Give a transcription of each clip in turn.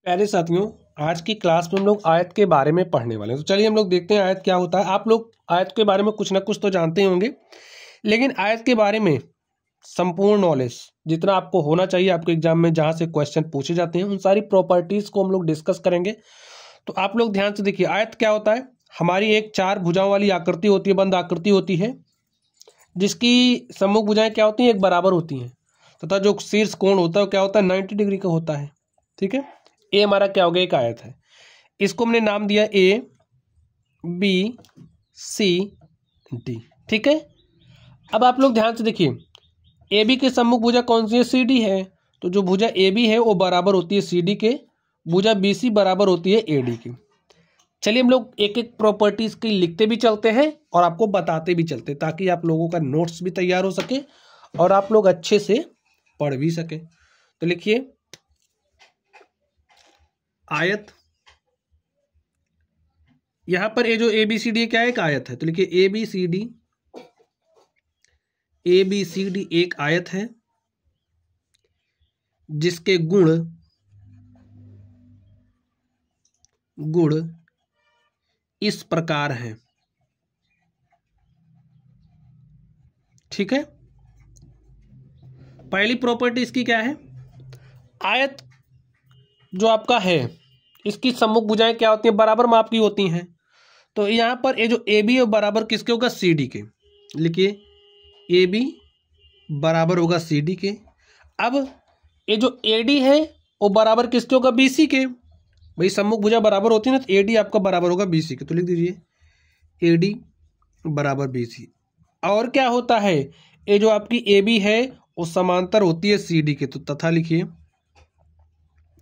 प्यारे साथियों, आज की क्लास में हम लोग आयत के बारे में पढ़ने वाले हैं। तो चलिए हम लोग देखते हैं आयत क्या होता है। आप लोग आयत के बारे में कुछ ना कुछ तो जानते ही होंगे, लेकिन आयत के बारे में संपूर्ण नॉलेज जितना आपको होना चाहिए आपके एग्जाम में जहां से क्वेश्चन पूछे जाते हैं, उन सारी प्रॉपर्टीज को हम लोग डिस्कस करेंगे। तो आप लोग ध्यान से देखिए, आयत क्या होता है। हमारी एक 4 भुजाओं वाली आकृति होती है, बंद आकृति होती है, जिसकी सम्मुख भुजाएं क्या होती हैं, एक बराबर होती हैं, तथा जो शीर्ष कोण होता है क्या होता है, 90 डिग्री का होता है। ठीक है, ए हमारा क्या हो गया, एक आयत है। इसको हमने नाम दिया ए बी सी डी। ठीक है, अब आप लोग ध्यान से देखिए, ए बी के सम्मुख भुजा कौन सी है, सी डी है। तो जो भुजा ए बी है वो बराबर होती है सी डी के, भुजा बी सी बराबर होती है ए डी की। चलिए हम लोग एक एक प्रॉपर्टीज की लिखते भी चलते हैं और आपको बताते भी चलते हैं, ताकि आप लोगों का नोट्स भी तैयार हो सके और आप लोग अच्छे से पढ़ भी सके। तो लिखिए, आयत, यहां पर ये जो ए बी सी डी क्या है, एक आयत है। तो लिखिए A B C D, A B C D एक आयत है जिसके गुण इस प्रकार हैं। ठीक है, पहली प्रॉपर्टी इसकी क्या है, आयत जो आपका है इसकी सम्मुख भुजाएं क्या होती हैं, बराबर माप की होती हैं। तो यहां पर ये जो ए बी है बराबर किसके होगा, सी डी के। लिखिए ए बी बराबर होगा सी डी के। अब ये जो ए डी है वो बराबर किसके होगा, बी सी के। भाई सम्मुख भुजा बराबर होती है ना, तो ए डी आपका बराबर होगा बी सी के। तो लिख दीजिए ए डी बराबर बी सी। और क्या होता है, ये जो आपकी ए बी है वो समांतर होती है सी डी के। तो तथा लिखिए,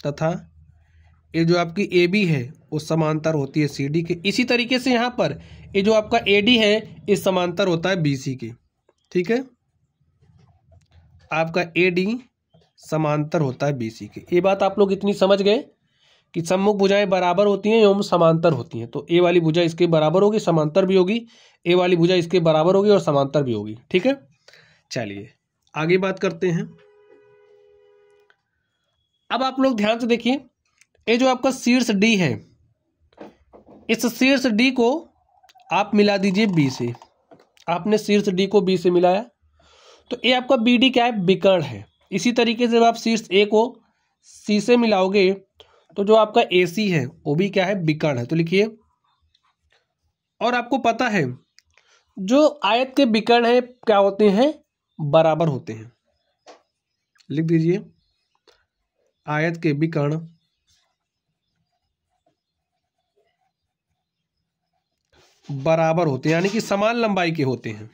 तथा ये जो आपकी ए बी है वो समांतर होती है सी डी के। इसी तरीके से यहाँ पर ये जो आपका ए डी है ये समांतर होता है बी सी के। ठीक है, आपका ए डी समांतर होता है बी सी के। ये बात आप लोग इतनी समझ गए कि सम्मुख भुजाएं बराबर होती हैं एवं समांतर होती हैं। तो ए वाली भुजा इसके बराबर होगी, समांतर भी होगी, ए वाली भुजा इसके बराबर होगी और समांतर भी होगी। ठीक है, चलिए आगे बात करते हैं। अब आप लोग ध्यान से देखिए, ये जो आपका शीर्ष डी है, इस शीर्ष डी को आप मिला दीजिए बी से। आपने शीर्ष डी को बी से मिलाया तो ये आपका बी डी क्या है, विकर्ण है। इसी तरीके से जब आप शीर्ष ए को सी से मिलाओगे तो जो आपका ए सी है वो भी क्या है, विकर्ण है। तो लिखिए, और आपको पता है जो आयत के विकर्ण है क्या होते हैं, बराबर होते हैं। लिख दीजिए, आयत के विकर्ण बराबर होते हैं, यानी कि समान लंबाई के होते हैं।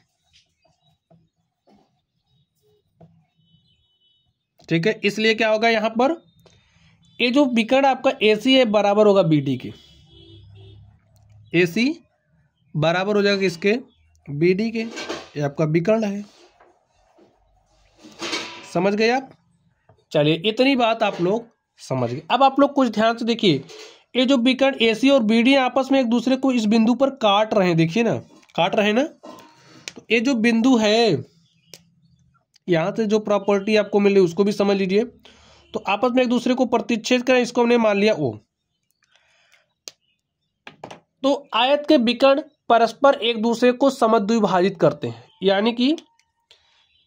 ठीक है, इसलिए क्या होगा, यहां पर ये जो विकर्ण आपका AC है बराबर होगा BD के। AC बराबर हो जाएगा किसके, BD के। ये आपका विकर्ण है, समझ गए आप। चलिए इतनी बात आप लोग समझ गए। अब आप लोग कुछ ध्यान से देखिए, ये जो विकर्ण AC और BD आपस में एक दूसरे को इस बिंदु पर काट रहे हैं। देखिए ना, काट रहे हैं ना। तो ये जो बिंदु है, यहां से जो प्रॉपर्टी आपको मिल रही है उसको भी समझ लीजिए। तो आपस में एक दूसरे को प्रतिच्छेद करें, इसको हमने मान लिया O। तो आयत के विकर्ण परस्पर एक दूसरे को समद्विभाजित करते हैं, यानी कि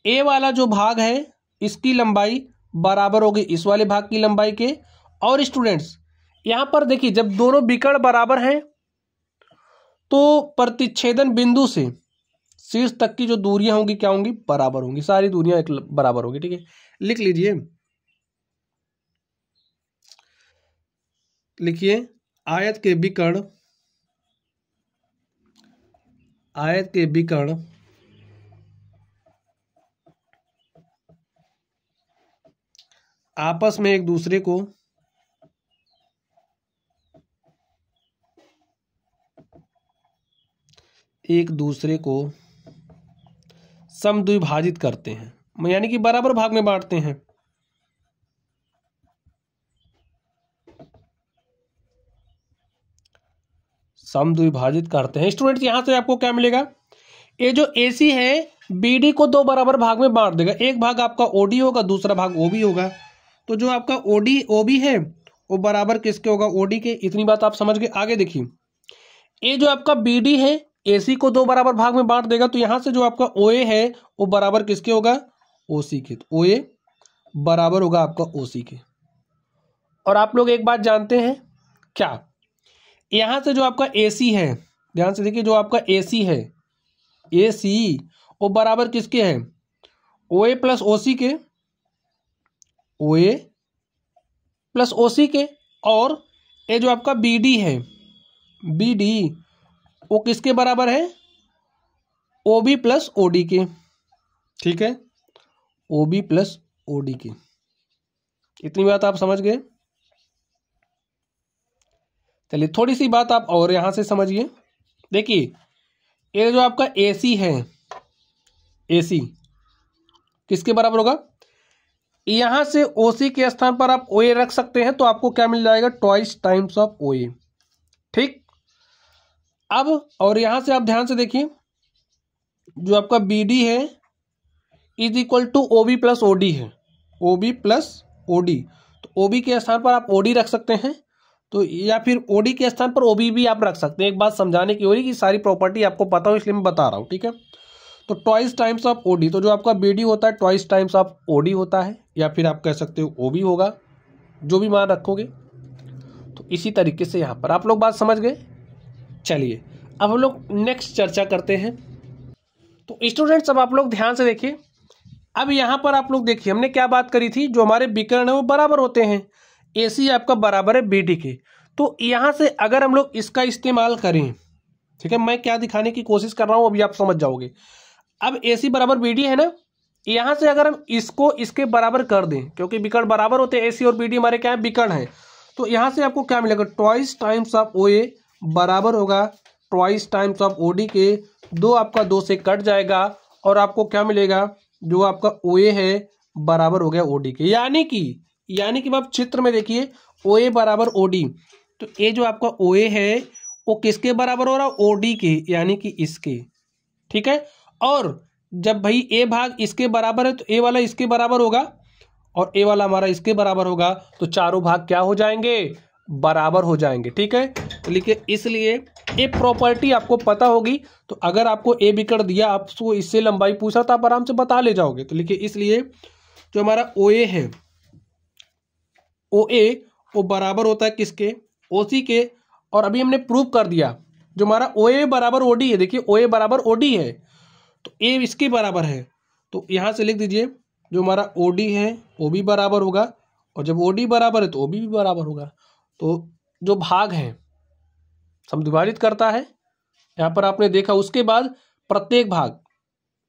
ए वाला जो भाग है इसकी लंबाई बराबर होगी इस वाले भाग की लंबाई के। और स्टूडेंट्स यहां पर देखिए, जब दोनों विकर्ण बराबर हैं तो प्रतिच्छेदन बिंदु से शीर्ष तक की जो दूरियां होंगी क्या होंगी, बराबर होंगी। सारी दूरियां एक बराबर होंगी। ठीक है, लिख लीजिए, लिखिए आयत के विकर्ण आपस में एक दूसरे को समद्विभाजित करते हैं, यानी कि बराबर भाग में बांटते हैं। समद्विभाजित करते हैं। स्टूडेंट्स यहां से आपको क्या मिलेगा, ये जो AC है BD को 2 बराबर भाग में बांट देगा। एक भाग आपका OD होगा, दूसरा भाग OB होगा। तो जो आपका OB है वो बराबर किसके होगा, ओडी के। इतनी बात आप समझ गए। आगे देखिए, ये जो आपका बीडी है एसी को दो बराबर भाग में बांट देगा, तो यहां से जो आपका ओए है वो बराबर किसके होगा, ओसी के। तो ओए बराबर होगा आपका ओसी के। और आप लोग एक बात जानते हैं क्या, यहां से जो आपका एसी है, ध्यान से देखिए, जो आपका एसी है, एसी वो बराबर किसके है, ओए प्लस ओसी के, ओए प्लस ओसी के। और ये जो आपका बीडी है, बीडी वो किसके बराबर है, ओबी प्लस ओडी के। ठीक है, ओबी प्लस ओडी के। इतनी बात आप समझ गए। चलिए थोड़ी सी बात आप और यहां से समझिए। देखिए, ये जो आपका एसी है, एसी किसके बराबर होगा, यहां से ओसी के स्थान पर आप ओए रख सकते हैं, तो आपको क्या मिल जाएगा, ट्वाइस टाइम्स ऑफ ओए। ठीक, अब और यहां से आप ध्यान से देखिए, जो आपका बीडी है is equal to O B plus O D है, ओबी प्लस ओडी। तो ओबी के स्थान पर आप ओडी रख सकते हैं, तो या फिर ओडी के स्थान पर ओबी भी आप रख सकते हैं। एक बात समझाने की हो रही कि सारी प्रॉपर्टी आपको पता हो, इसलिए मैं बता रहा हूं। ठीक है, तो ट्वाइस टाइम्स ऑफ ओडी, तो जो आपका बीडी होता है ट्वाइस टाइम्स ऑफ ओडी होता है, या फिर आप कह सकते हो ओबी होगा, जो भी मान रखोगे। तो इसी तरीके से यहां पर आप लोग बात समझ गए। चलिए अब हम लोग नेक्स्ट चर्चा करते हैं। तो स्टूडेंट्स अब आप लोग ध्यान से देखिए, अब यहां पर आप लोग देखिए हमने क्या बात करी थी, जो हमारे विकर्ण है वो बराबर होते हैं, एसी आपका बराबर है बीडी के। तो यहां से अगर हम लोग इसका इस्तेमाल करें, ठीक है, मैं क्या दिखाने की कोशिश कर रहा हूं अभी आप समझ जाओगे। अब एसी बराबर बीडी है ना, यहां से अगर हम इसको इसके बराबर कर दें, क्योंकि विकर्ण बराबर होते हैं, एसी और बीडी हमारे क्या है, विकर्ण है। तो यहां से आपको क्या मिलेगा, ट्वाइस टाइम्स ऑफ ओए बराबर होगा ट्वाइस टाइम्स ऑफ ओडी के। दो आपका दो से कट जाएगा और आपको क्या मिलेगा, जो आपका ओए है बराबर हो गया ओडी के। यानी कि आप चित्र में देखिए, ओए बराबर ओडी, तो ये जो आपका ओए है वो किसके बराबर हो रहा है, ओडी के, यानी कि इसके। ठीक है, और जब भाई ए भाग इसके बराबर है तो ए वाला इसके बराबर होगा और ए वाला हमारा इसके बराबर होगा, तो चारों भाग क्या हो जाएंगे, बराबर हो जाएंगे। ठीक है, तो लिखिए, इसलिए ए प्रॉपर्टी आपको पता होगी, तो अगर आपको ए विकर्ण दिया, आपको इससे लंबाई पूछा तो आप आराम से बता ले जाओगे। तो लिखिए, इसलिए जो हमारा ओए है, ओए वो बराबर होता है किसके, ओसी के। और अभी हमने प्रूव कर दिया, जो हमारा ओए बराबर ओडी है, देखिए ओए बराबर ओडी है, तो ए इसके बराबर है। तो यहां से लिख दीजिए, जो हमारा ओडी है वो भी बराबर होगा, और जब ओडी बराबर है तो ओबी भी बराबर होगा। तो जो भाग है समद्विभाजित करता है, यहां पर आपने देखा, उसके बाद प्रत्येक भाग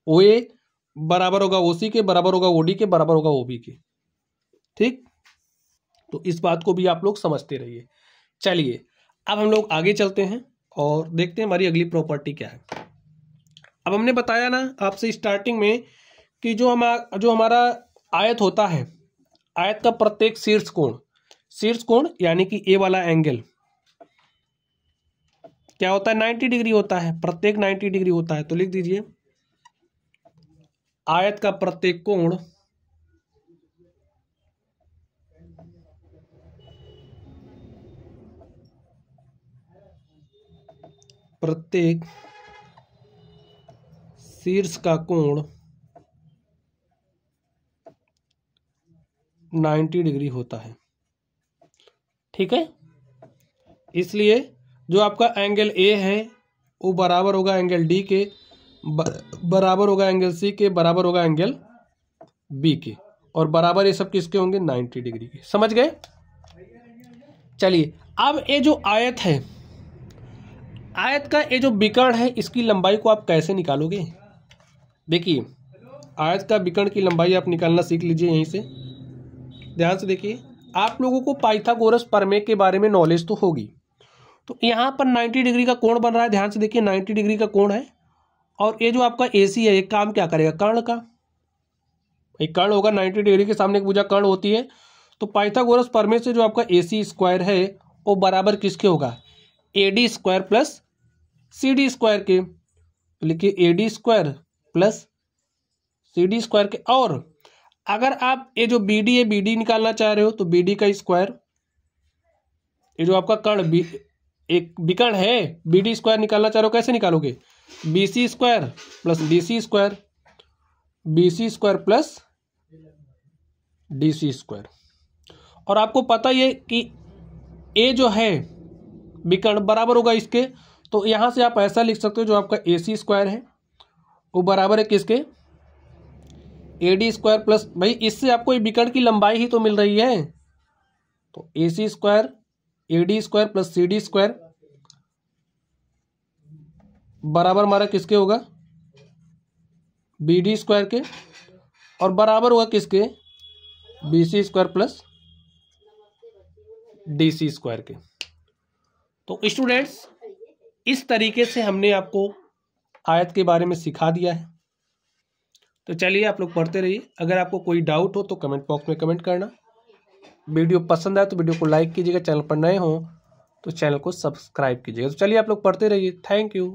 ओए बराबर होगा ओसी के, बराबर होगा ओडी के, बराबर होगा ओबी के। ठीक, तो इस बात को भी आप लोग समझते रहिए। चलिए अब हम लोग आगे चलते हैं और देखते हैं हमारी अगली प्रॉपर्टी क्या है। अब हमने बताया ना आपसे स्टार्टिंग में कि जो हमारा आयत होता है, आयत का प्रत्येक शीर्ष कोण यानी कि ए वाला एंगल क्या होता है, 90 डिग्री होता है, प्रत्येक 90 डिग्री होता है। तो लिख दीजिए, आयत का प्रत्येक कोण प्रत्येक शीर्ष का कोण 90 डिग्री होता है। ठीक है, इसलिए जो आपका एंगल ए है वो बराबर होगा एंगल डी के, बराबर होगा एंगल सी के, बराबर होगा एंगल बी के, और बराबर ये सब किसके होंगे, 90 डिग्री के। समझ गए। चलिए अब ये जो आयत है, आयत का ये जो विकर्ण है, इसकी लंबाई को आप कैसे निकालोगे। देखिए, आयत का विकर्ण की लंबाई आप निकालना सीख लीजिए यहीं से। ध्यान से देखिए, आप लोगों को पाइथागोरस प्रमेय के बारे में नॉलेज तो होगी। तो यहाँ पर 90 डिग्री का कोण बन रहा है, ध्यान से देखिए 90 डिग्री का कोण है, और ये जो आपका एसी है, एक काम क्या करेगा, कर्ण का एक कर्ण होगा, 90 डिग्री के सामने एक भुजा कर्ण होती है। तो पाइथागोरस प्रमेय से जो आपका एसी स्क्वायर है वो बराबर किसके होगा, A D square plus C D square के। तो लिखिए, A D square plus C D square के। और अगर आप ये जो बीडी है, बीडी निकालना चाह रहे हो, तो बीडी का स्क्वायर ये जो आपका कर्ण बी, एक विकर्ण है, बी डी स्क्वायर निकालना चाह रहे हो, कैसे निकालोगे? B C square plus D C square, B C square plus D C square. और आपको पता ही है कि ए जो है विकर्ण बराबर होगा इसके, तो यहां से आप ऐसा लिख सकते हो, जो आपका ए सी स्क्वायर है वो बराबर है किसके? ए डी स्क्वायर प्लस, भाई इससे आपको ये विकर्ण की लंबाई ही तो मिल रही है, तो A C square A D square plus C D square बराबर हमारा किसके होगा? बी डी स्क्वायर के, और बराबर होगा किसके? B C square plus D C square के। तो स्टूडेंट्स, इस तरीके से हमने आपको आयत के बारे में सिखा दिया है। तो चलिए आप लोग पढ़ते रहिए। अगर आपको कोई डाउट हो तो कमेंट बॉक्स में कमेंट करना। वीडियो पसंद आए तो वीडियो को लाइक कीजिएगा, चैनल पर नए हो तो चैनल को सब्सक्राइब कीजिएगा। तो चलिए आप लोग पढ़ते रहिए। Thank you.